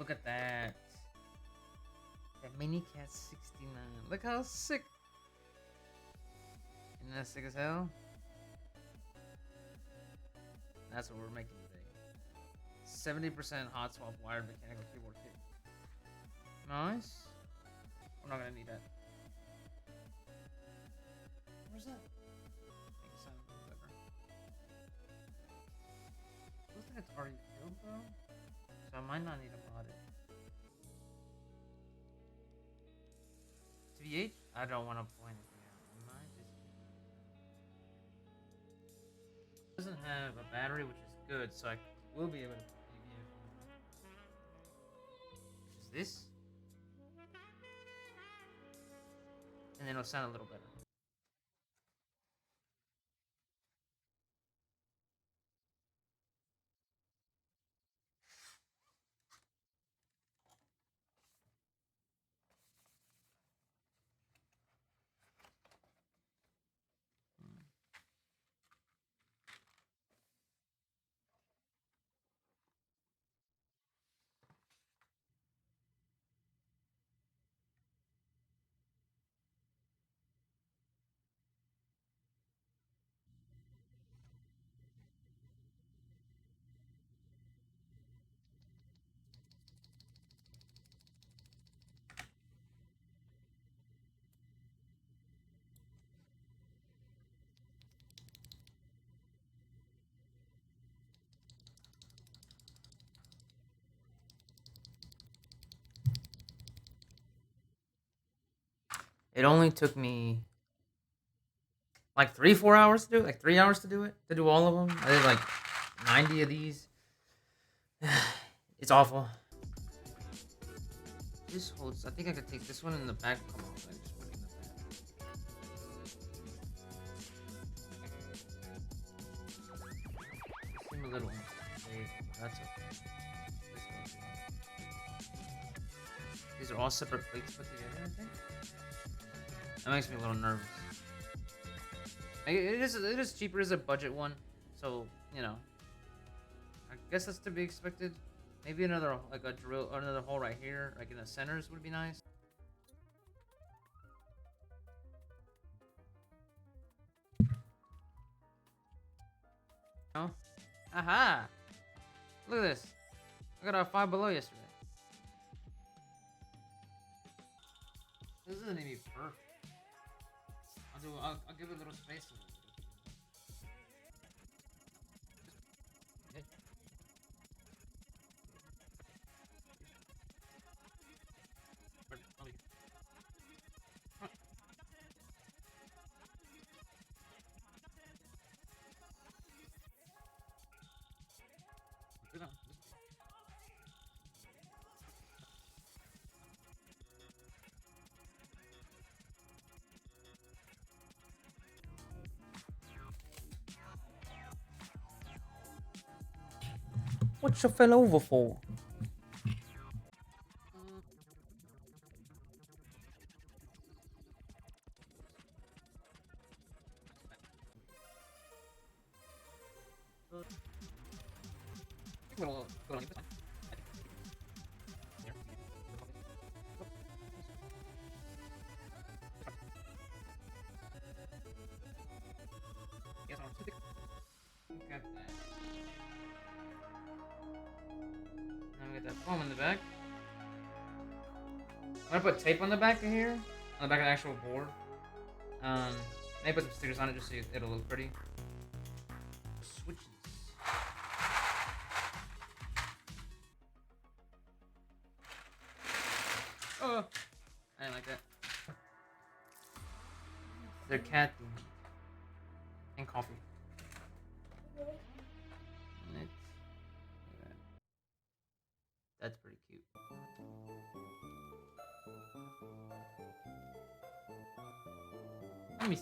Look at that. That mini cat 69. Look how sick. Isn't that sick as hell? That's what we're making today. 70% hot swap wired mechanical keyboard kit. Nice. We're not gonna need that. Where's that? Make it sound a little better. Looks like it's already filled though. So I might not need to mod it. TVH? I don't want to pull anything out. I might just it doesn't have a battery, which is good, so I will be able to preview if I want. Which is this. And then it'll sound a little better. It only took me like 3-4 hours to do it, like 3 hours to do it, to do all of them. I did like 90 of these. It's awful. This holds. I think I could take this one in the back. Come on, I just put it in the back. Seem a little unsafe. That's okay. This one's fine. These are all separate plates put together, I think. That makes me a little nervous. It is cheaper as a budget one, so you know. I guess that's to be expected. Maybe another like a drill or another hole right here, like in the centers, would be nice. No. Aha! Look at this. I got a 5 below yesterday. This isn't even perfect. I'll give it a little space. What you fell over for? Got that. Now we got that foam in the back. I'm gonna put tape on the back of here, on the back of the actual board. Maybe put some stickers on it just so it'll look pretty. Switches. Oh, I didn't like that. They're cat themed and coffee. Let's look at that. That's pretty cute. Let me see.